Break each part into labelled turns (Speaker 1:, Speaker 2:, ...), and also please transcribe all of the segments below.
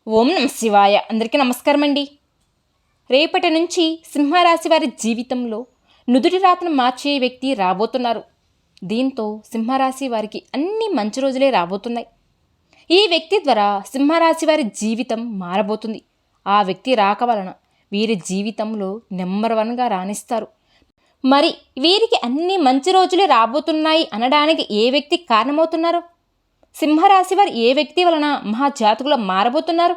Speaker 1: ఓం నమ శివాయ. అందరికీ నమస్కారం అండి. రేపటి నుంచి సింహరాశి వారి జీవితంలో నుదుటి రాతను మార్చే వ్యక్తి రాబోతున్నారు. దీంతో సింహరాశి వారికి అన్ని మంచి రోజులే రాబోతున్నాయి. ఈ వ్యక్తి ద్వారా సింహరాశి వారి జీవితం మారబోతుంది. ఆ వ్యక్తి రాక వలన వీరి జీవితంలో నెంబర్ వన్గా రాణిస్తారు. మరి వీరికి అన్ని మంచి రోజులే రాబోతున్నాయి అనడానికి ఏ వ్యక్తి కారణమవుతున్నారు? సింహరాశి వారు ఏ వ్యక్తి వలన మహాజాతకులు మారబోతున్నారు?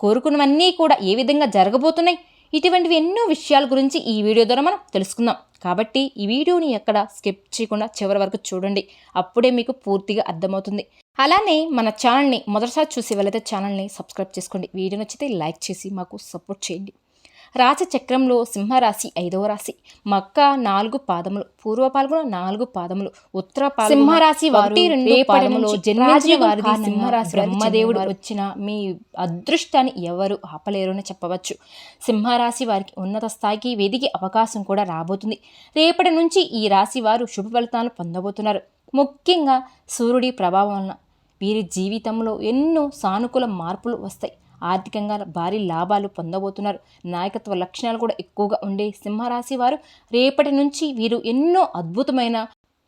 Speaker 1: కోరుకున్నవన్నీ కూడా ఏ విధంగా జరగబోతున్నాయి? ఇటువంటివి ఎన్నో విషయాల గురించి ఈ వీడియో ద్వారా మనం తెలుసుకుందాం. కాబట్టి ఈ వీడియోని ఎక్కడ స్కిప్ చేయకుండా చివరి వరకు చూడండి. అప్పుడే మీకు పూర్తిగా అర్థమవుతుంది. అలానే మన ఛానల్ని మొదటిసారి చూసి వెళ్ళైతే ఛానల్ని సబ్స్క్రైబ్ చేసుకోండి. వీడియో నచ్చితే లైక్ చేసి మాకు సపోర్ట్ చేయండి. రాశిచక్రంలో సింహరాశి 5వ రాశి. మక్క 4 పాదములు, పూర్వ పాల్గొన 4 పాదములు, ఉత్తర పాల్గొన సింహరాశి వారు 2 పాదములు జన్మించిన వారిది సింహరాశి. బ్రహ్మదేవుడు వచ్చిన మీ అదృష్టాన్ని ఎవరు ఆపలేరు అని చెప్పవచ్చు. సింహరాశి వారికి ఉన్నత స్థాయికి వెదిగే అవకాశం కూడా రాబోతుంది. రేపటి నుంచి ఈ రాశి వారు శుభ ఫలితాలు పొందబోతున్నారు. ముఖ్యంగా సూర్యుడి ప్రభావం వలన వీరి జీవితంలో ఎన్నో సానుకూల మార్పులు వస్తాయి. ఆర్థికంగా భారీ లాభాలు పొందబోతున్నారు. నాయకత్వ లక్షణాలు కూడా ఎక్కువగా ఉండే సింహరాశి వారు రేపటి నుంచి వీరు ఎన్నో అద్భుతమైన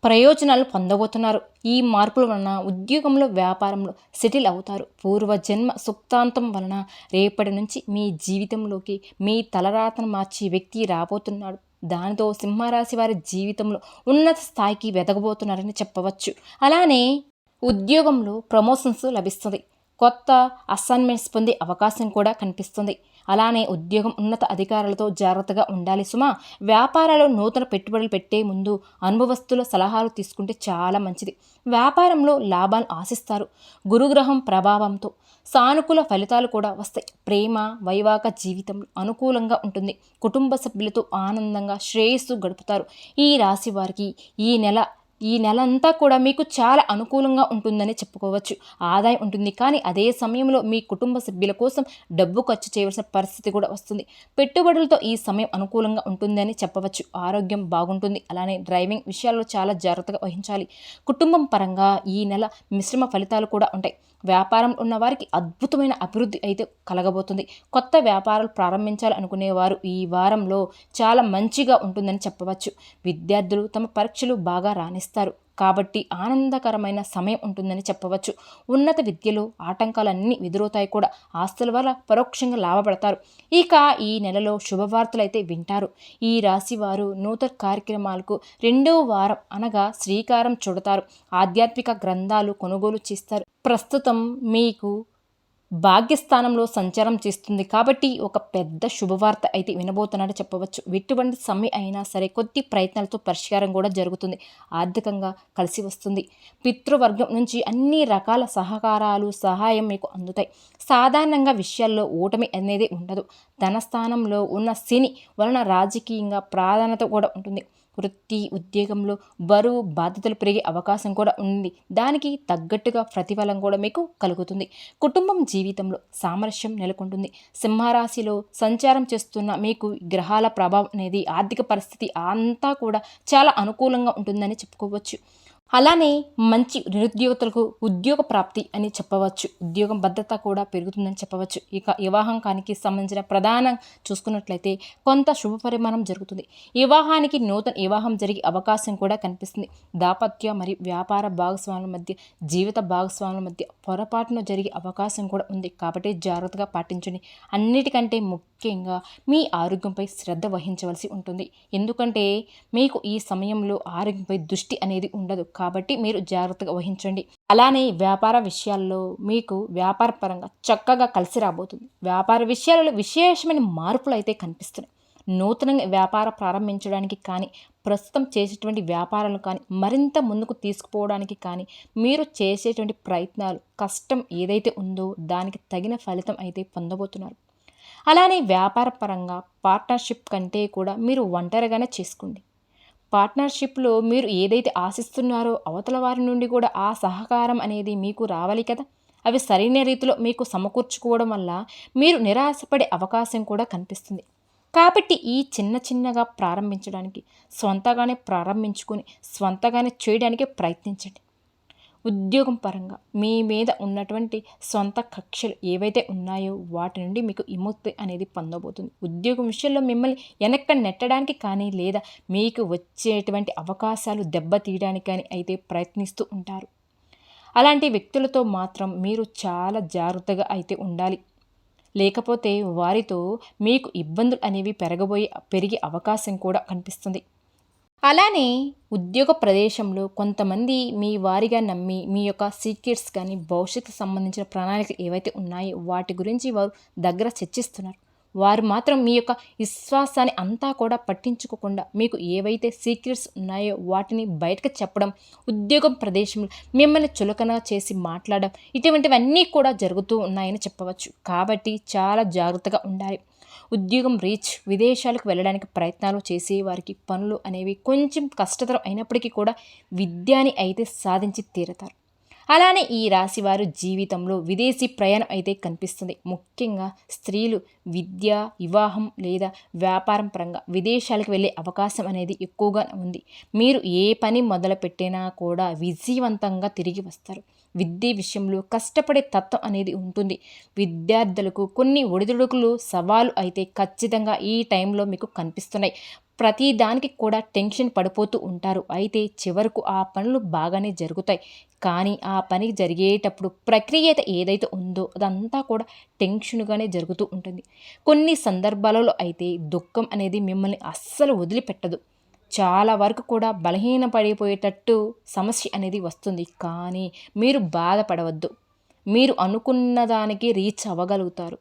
Speaker 1: ప్రయోజనాలు పొందబోతున్నారు. ఈ మార్పుల వలన ఉద్యోగంలో, వ్యాపారంలో సెటిల్ అవుతారు. పూర్వజన్మ సుక్తాంతం వలన రేపటి నుంచి మీ జీవితంలోకి మీ తలరాతను మార్చి వ్యక్తి రాబోతున్నాడు. దానితో సింహరాశి వారి జీవితంలో ఉన్నత స్థాయికి వెదగబోతున్నారని చెప్పవచ్చు. అలానే ఉద్యోగంలో ప్రమోషన్స్ లభిస్తుంది. కొత్త అసైన్మెంట్స్ పొందే అవకాశం కూడా కనిపిస్తుంది. అలానే ఉద్యోగం ఉన్నత అధికారులతో జాగ్రత్తగా ఉండాలి సుమా. వ్యాపారాలు నూతన పెట్టుబడులు పెట్టే ముందు అనుభవస్తుల సలహాలు తీసుకుంటే చాలా మంచిది. వ్యాపారంలో లాభాలు ఆశిస్తారు. గురుగ్రహం ప్రభావంతో సానుకూల ఫలితాలు కూడా వస్తాయి. ప్రేమ, వైవాహిక జీవితం అనుకూలంగా ఉంటుంది. కుటుంబ సభ్యులతో ఆనందంగా శ్రేయస్సు గడుపుతారు. ఈ రాశి వారికి ఈ నెల అంతా కూడా మీకు చాలా అనుకూలంగా ఉంటుందని చెప్పుకోవచ్చు. ఆదాయం ఉంటుంది, కానీ అదే సమయంలో మీ కుటుంబ సభ్యుల కోసం డబ్బు ఖర్చు చేయవలసిన పరిస్థితి కూడా వస్తుంది. పెట్టుబడులతో ఈ సమయం అనుకూలంగా ఉంటుందని చెప్పవచ్చు. ఆరోగ్యం బాగుంటుంది. అలానే డ్రైవింగ్ విషయాల్లో చాలా జాగ్రత్తగా వహించాలి. కుటుంబం పరంగా ఈ నెల మిశ్రమ ఫలితాలు కూడా ఉంటాయి. వ్యాపారం ఉన్న వారికి అద్భుతమైన అభివృద్ధి అయితే కలగబోతుంది. కొత్త వ్యాపారాలు ప్రారంభించాలి అనుకునేవారు ఈ వారంలో చాలా మంచిగా ఉంటుందని చెప్పవచ్చు. విద్యార్థులు తమ పరీక్షలు బాగా రాణిస్తారు కాబట్టి ఆనందకరమైన సమయం ఉంటుందని చెప్పవచ్చు. ఉన్నత విద్యలో ఆటంకాలన్నీ ఎదురవుతాయి కూడా. ఆస్తుల వల్ల పరోక్షంగా లాభపడతారు. ఇక ఈ నెలలో శుభవార్తలు అయితే వింటారు. ఈ రాశి వారు నూతన కార్యక్రమాలకు 2వ వారం అనగా శ్రీకారం చుడతారు. ఆధ్యాత్మిక గ్రంథాలు కొనుగోలు చేస్తారు. ప్రస్తుతం మీకు భాగ్యస్థానంలో సంచారం చేస్తుంది కాబట్టి ఒక పెద్ద శుభవార్త అయితే వినబోతున్నట్టు చెప్పవచ్చు. ఎటువంటి సమయం అయినా సరే కొద్ది ప్రయత్నాలతో పరిష్కారం కూడా జరుగుతుంది. ఆర్థికంగా కలిసి వస్తుంది. పితృవర్గం నుంచి అన్ని రకాల సహకారాలు, సహాయం మీకు అందుతాయి. సాధారణంగా విషయాల్లో ఓటమి అనేది ఉండదు. ధనస్థానంలో ఉన్న శని వలన రాజకీయంగా ప్రాధాన్యత కూడా ఉంటుంది. వృత్తి, ఉద్యోగంలో బరువు, బాధ్యతలు పెరిగే అవకాశం కూడా ఉంది. దానికి తగ్గట్టుగా ప్రతిఫలం కూడా మీకు కలుగుతుంది. కుటుంబం జీవితంలో సామరస్యం నెలకొంటుంది. సింహరాశిలో సంచారం చేస్తున్న మీకు గ్రహాల ప్రభావం అనేది ఆర్థిక పరిస్థితి అంతా కూడా చాలా అనుకూలంగా ఉంటుందని చెప్పుకోవచ్చు. అలానే మంచి నిరుద్యోగులకు ఉద్యోగ ప్రాప్తి అని చెప్పవచ్చు. ఉద్యోగం భద్రత కూడా పెరుగుతుందని చెప్పవచ్చు. ఇక వివాహానికి సంబంధించిన ప్రధానం చూసుకున్నట్లయితే కొంత శుభ పరిమాణం జరుగుతుంది. వివాహానికి నూతన వివాహం జరిగే అవకాశం కూడా కనిపిస్తుంది. దాంపత్య మరియు వ్యాపార భాగస్వాముల మధ్య, జీవిత భాగస్వాముల మధ్య పొరపాటున జరిగే అవకాశం కూడా ఉంది. కాబట్టి జాగ్రత్తగా పాటించండి. అన్నిటికంటే ముఖ్యంగా మీ ఆరోగ్యంపై శ్రద్ధ వహించవలసి ఉంటుంది. ఎందుకంటే మీకు ఈ సమయంలో ఆరోగ్యంపై దృష్టి అనేది ఉండదు. కాబట్టి మీరు జాగ్రత్తగా వహించండి. అలానే వ్యాపార విషయాల్లో మీకు వ్యాపార పరంగా చక్కగా కలిసి రాబోతుంది. వ్యాపార విషయాలలో విశేషమైన మార్పులు అయితే కనిపిస్తున్నాయి. నూతనంగా వ్యాపారం ప్రారంభించడానికి కానీ, ప్రస్తుతం చేసేటువంటి వ్యాపారాలు కానీ మరింత ముందుకు తీసుకుపోవడానికి కానీ మీరు చేసేటువంటి ప్రయత్నాలు, కష్టం ఏదైతే ఉందో దానికి తగిన ఫలితం అయితే పొందబోతున్నారు. అలానే వ్యాపార పరంగా పార్ట్నర్షిప్ కంటే కూడా మీరు ఒంటరిగానే చేసుకోండి. పార్ట్నర్షిప్లో మీరు ఏదైతే ఆశిస్తున్నారో అవతల వారి నుండి కూడా ఆ సహకారం అనేది మీకు రావాలి కదా. అవి సరైన రీతిలో మీకు సమకూర్చుకోవడం వల్ల మీరు నిరాశపడే అవకాశం కూడా కనిపిస్తుంది. కాబట్టి ఈ చిన్నగా ప్రారంభించడానికి, స్వంతగానే ప్రారంభించుకొని స్వంతగానే చేయడానికి ప్రయత్నించండి. ఉద్యోగం పరంగా మీ మీద ఉన్నటువంటి సొంత కక్షలు ఏవైతే ఉన్నాయో వాటి నుండి మీకు విముక్తి అనేది పొందబోతుంది. ఉద్యోగం విషయంలో మిమ్మల్ని వెనక్కి నెట్టడానికి కానీ లేదా మీకు వచ్చేటువంటి అవకాశాలు దెబ్బతీయడానికి కానీ అయితే ప్రయత్నిస్తూ ఉంటారు. అలాంటి వ్యక్తులతో మాత్రం మీరు చాలా జాగ్రత్తగా అయితే ఉండాలి. లేకపోతే వారితో మీకు ఇబ్బందులు అనేవి పెరిగే అవకాశం కూడా కనిపిస్తుంది. అలానే ఉద్యోగ ప్రదేశంలో కొంతమంది మీ వారిగా నమ్మి మీ యొక్క సీక్రెట్స్ కానీ భవిష్యత్తు సంబంధించిన ప్రణాళికలు ఏవైతే ఉన్నాయో వాటి గురించి వారు దగ్గర చర్చిస్తున్నారు. వారు మాత్రం మీ యొక్క విశ్వాసాన్ని అంతా కూడా పట్టించుకోకుండా మీకు ఏవైతే సీక్రెట్స్ ఉన్నాయో వాటిని బయటకు చెప్పడం, ఉద్యోగం ప్రదేశంలో మిమ్మల్ని చులకన చేసి మాట్లాడడం, ఇటువంటివన్నీ కూడా జరుగుతూ ఉన్నాయని చెప్పవచ్చు. కాబట్టి చాలా జాగ్రత్తగా ఉండాలి. ఉద్యోగం విదేశాలకు వెళ్ళడానికి ప్రయత్నాలు చేసే వారికి పనులు అనేవి కొంచెం కష్టతరం అయినప్పటికీ కూడా విద్యని అయితే సాధించి తీరతారు. అలానే ఈ రాశి వారు జీవితంలో విదేశీ ప్రయాణం అయితే కనిపిస్తుంది. ముఖ్యంగా స్త్రీలు విద్య, వివాహం లేదా వ్యాపారం పరంగా విదేశాలకు వెళ్ళే అవకాశం అనేది ఎక్కువగా ఉంది. మీరు ఏ పని మొదలుపెట్టినా కూడా విజయవంతంగా తిరిగి వస్తారు. విద్య విషయంలో కష్టపడే తత్వం అనేది ఉంటుంది. విద్యార్థులకు కొన్ని ఒడిదుడుకులు, సవాలు అయితే ఖచ్చితంగా ఈ టైంలో మీకు కనిపిస్తున్నాయి. ప్రతి దానికి కూడా టెన్షన్ పడిపోతూ ఉంటారు. అయితే చివరకు ఆ పనులు బాగానే జరుగుతాయి. కానీ ఆ పని జరిగేటప్పుడు ప్రక్రియ ఏదైతే ఉందో అదంతా కూడా టెన్షన్గానే జరుగుతూ ఉంటుంది. కొన్ని సందర్భాలలో అయితే దుఃఖం అనేది మిమ్మల్ని అస్సలు వదిలిపెట్టదు. చాలా వరకు కూడా బలహీనపడిపోయేటట్టు సమస్య అనేది వస్తుంది. కానీ మీరు బాధపడవద్దు. మీరు అనుకున్న దానికి రీచ్ అవ్వగలుగుతారు.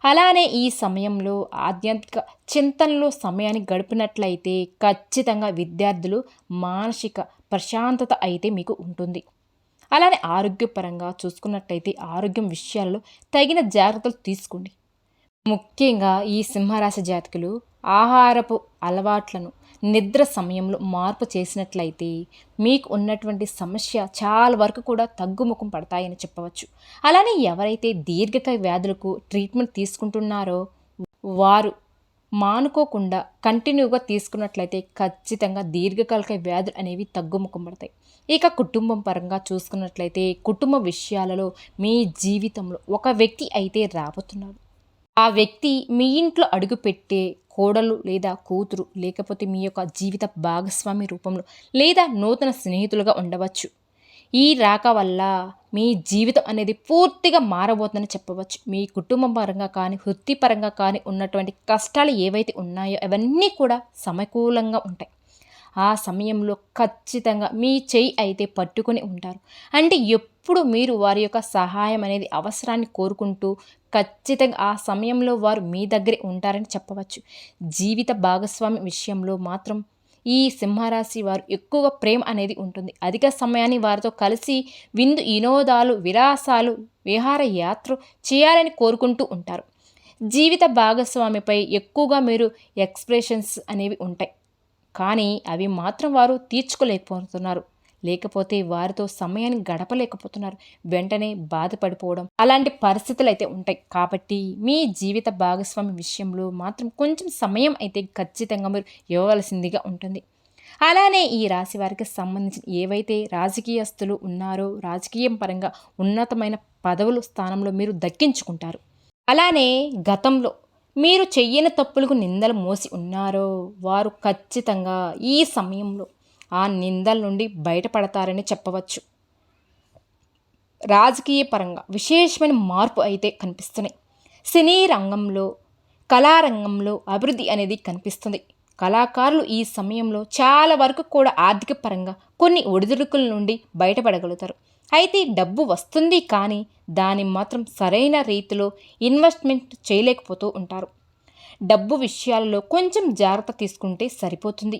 Speaker 1: అలానే ఈ సమయంలో ఆధ్యాత్మిక చింతనలో సమయాన్ని గడిపినట్లయితే ఖచ్చితంగా విద్యార్థులు మానసిక ప్రశాంతత అయితే మీకు ఉంటుంది. అలానే ఆరోగ్యపరంగా చూసుకున్నట్లయితే ఆరోగ్యం విషయాల్లో తగిన జాగ్రత్తలు తీసుకోండి. ముఖ్యంగా ఈ సింహరాశి జాతకులు ఆహారపు అలవాట్లను, నిద్ర సమయంలో మార్పు చేసినట్లయితే మీకు ఉన్నటువంటి సమస్య చాలా వరకు కూడా తగ్గుముఖం పడతాయని చెప్పవచ్చు. అలానే ఎవరైతే దీర్ఘకాయ వ్యాధులకు ట్రీట్మెంట్ తీసుకుంటున్నారో వారు మానుకోకుండా కంటిన్యూగా తీసుకున్నట్లయితే ఖచ్చితంగా దీర్ఘకాలిక వ్యాధులు అనేవి తగ్గుముఖం పడతాయి. ఇక కుటుంబం పరంగా చూసుకున్నట్లయితే కుటుంబ విషయాలలో మీ జీవితంలో ఒక వ్యక్తి అయితే రాబోతున్నాడు. ఆ వ్యక్తి మీ ఇంట్లో అడుగుపెట్టే కోడలు లేదా కూతురు, లేకపోతే మీ యొక్క జీవిత భాగస్వామి రూపంలో లేదా నూతన స్నేహితులుగా ఉండవచ్చు. ఈ రాక వల్ల మీ జీవితం అనేది పూర్తిగా మారబోతుందని చెప్పవచ్చు. మీ కుటుంబం పరంగా కానీ వృత్తిపరంగా కానీ ఉన్నటువంటి కష్టాలు ఏవైతే ఉన్నాయో అవన్నీ కూడా సమకూలంగా ఉంటాయి. ఆ సమయంలో ఖచ్చితంగా మీ చెయ్యి అయితే పట్టుకొని ఉంటారు. అంటే ఎప్పుడు మీరు వారి యొక్క సహాయం అనేది అవసరాన్ని కోరుకుంటూ ఖచ్చితంగా ఆ సమయంలో వారు మీ దగ్గరే ఉంటారని చెప్పవచ్చు. జీవిత భాగస్వామి విషయంలో మాత్రం ఈ సింహరాశి వారు ఎక్కువగా ప్రేమ అనేది ఉంటుంది. అధిక సమయాన్ని వారితో కలిసి విందు వినోదాలు, విలాసాలు, విహారయాత్ర చేయాలని కోరుకుంటూ ఉంటారు. జీవిత భాగస్వామిపై ఎక్కువగా మీరు ఎక్స్ప్రెషన్స్ అనేవి ఉంటాయి. కానీ అవి మాత్రం వారు తీర్చుకోలేకపోతున్నారు. లేకపోతే వారితో సమయాన్ని గడపలేకపోతున్నారు. వెంటనే బాధపడిపోవడం అలాంటి పరిస్థితులు అయితే ఉంటాయి. కాబట్టి మీ జీవిత భాగస్వామి విషయంలో మాత్రం కొంచెం సమయం అయితే ఖచ్చితంగా మీరు ఇవ్వవలసిందిగా ఉంటుంది. అలానే ఈ రాశి వారికి సంబంధించిన ఏవైతే రాజకీయస్తులు ఉన్నారో రాజకీయం పరంగా ఉన్నతమైన పదవులు స్థానంలో మీరు దక్కించుకుంటారు. అలానే గతంలో మీరు చెయ్యని తప్పులకు నిందలు మోసి ఉన్నారో వారు ఖచ్చితంగా ఈ సమయంలో ఆ నిందల నుండి బయటపడతారని చెప్పవచ్చు. రాజకీయ పరంగా విశేషమైన మార్పు అయితే కనిపిస్తున్నాయి. సినీ రంగంలో, కళారంగంలో అభివృద్ధి అనేది కనిపిస్తుంది. కళాకారులు ఈ సమయంలో చాలా వరకు కూడా ఆర్థిక పరంగా కొన్ని ఒడిదుడుకుల నుండి బయటపడగలుగుతారు. అయితే డబ్బు వస్తుంది, కానీ దాన్ని మాత్రం సరైన రీతిలో ఇన్వెస్ట్మెంట్ చేయలేకపోతూ ఉంటారు. డబ్బు విషయాలలో కొంచెం జాగ్రత్త తీసుకుంటే సరిపోతుంది.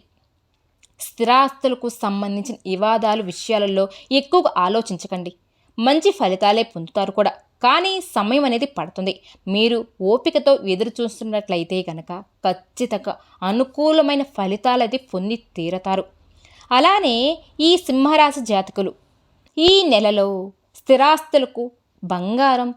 Speaker 1: స్థిరాస్తులకు సంబంధించిన వివాదాలు విషయాలలో ఎక్కువగా ఆలోచించకండి. మంచి ఫలితాలే పొందుతారు కూడా, కానీ సమయం అనేది పడుతుంది. మీరు ఓపికతో ఎదురు చూస్తున్నట్లయితే కనుక ఖచ్చితంగా అనుకూలమైన ఫలితాలు అయితే పొంది తీరతారు. అలానే ఈ సింహరాశి జాతకులు ఈ నెలలో స్థిరాస్తులకు బంగారం,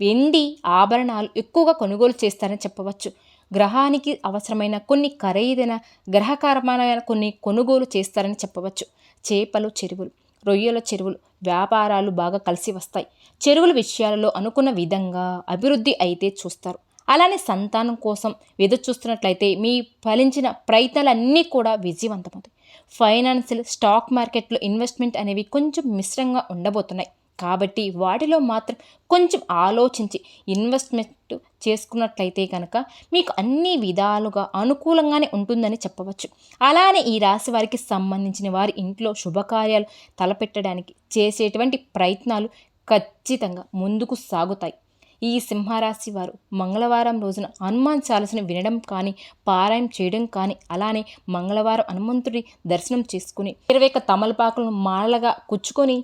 Speaker 1: వెండి ఆభరణాలు ఎక్కువగా కొనుగోలు చేస్తారని చెప్పవచ్చు. గ్రహానికి అవసరమైన కొన్ని ఖరీదైన గ్రహకరమైన కొన్ని కొనుగోలు చేస్తారని చెప్పవచ్చు. చేపలు, చెరువులు, రొయ్యల చెరువులు వ్యాపారాలు బాగా కలిసి వస్తాయి. చెరువుల విషయాలలో అనుకున్న విధంగా అభివృద్ధి అయితే చూస్తారు. అలానే సంతానం కోసం ఎదురు చూస్తున్నట్లయితే మీ ఫలించిన ప్రయత్నాలన్నీ కూడా విజయవంతమవుతాయి. ఫైనాన్షియల్ స్టాక్ మార్కెట్లో ఇన్వెస్ట్మెంట్ అనేవి కొంచెం మిశ్రంగా ఉండబోతున్నాయి. కాబట్టి వాటిలో మాత్రం కొంచెం ఆలోచించి ఇన్వెస్ట్మెంట్ చేసుకున్నట్లయితే కనుక మీకు అన్ని విధాలుగా అనుకూలంగానే ఉంటుందని చెప్పవచ్చు. అలానే ఈ రాశి వారికి సంబంధించిన వారి ఇంట్లో శుభకార్యాలు తలపెట్టడానికి చేసేటువంటి ప్రయత్నాలు ఖచ్చితంగా ముందుకు సాగుతాయి. ఈ సింహరాశి వారు మంగళవారం రోజున హనుమాన్ చాలీసాను వినడం కానీ, పారాయణం చేయడం కానీ, అలానే మంగళవారం హనుమంతుడి దర్శనం చేసుకుని 21 తమలపాకులను మాలగా కుచ్చుకొని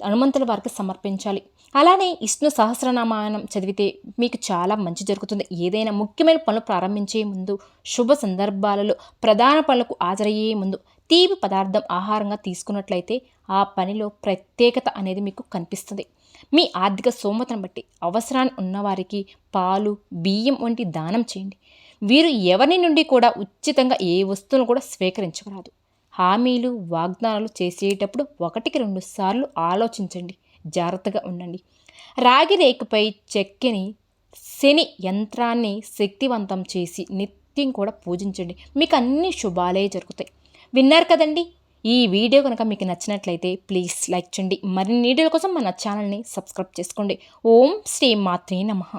Speaker 1: హనుమంతుల వారికి సమర్పించాలి. అలానే విష్ణు సహస్రనామాయణం చదివితే మీకు చాలా మంచి జరుగుతుంది. ఏదైనా ముఖ్యమైన పనులు ప్రారంభించే ముందు, శుభ సందర్భాలలో ప్రధాన పనులకు హాజరయ్యే ముందు తీపి పదార్థం ఆహారంగా తీసుకున్నట్లయితే ఆ పనిలో ప్రత్యేకత అనేది మీకు కనిపిస్తుంది. మీ ఆర్థిక స్తోమతను బట్టి అవసరాన్ని ఉన్నవారికి పాలు, బియ్యం వంటి దానం చేయండి. వీరు ఎవరి నుండి కూడా ఉచితంగా ఏ వస్తువును కూడా స్వీకరించరాదు. హామీలు, వాగ్దానాలు చేసేటప్పుడు 1-2 సార్లు ఆలోచించండి. జాగ్రత్తగా ఉండండి. రాగి రేకుపై చెక్కని శని యంత్రాన్ని శక్తివంతం చేసి నిత్యం కూడా పూజించండి. మీకు అన్ని శుభాలే జరుగుతాయి. విన్నారు కదండి. ఈ వీడియో కనుక మీకు నచ్చినట్లయితే ప్లీజ్ లైక్ చేయండి. మరిన్ని వీడియోల కోసం మన ఛానల్ని సబ్స్క్రైబ్ చేసుకోండి. ఓం శ్రీ మాత్రే నమః.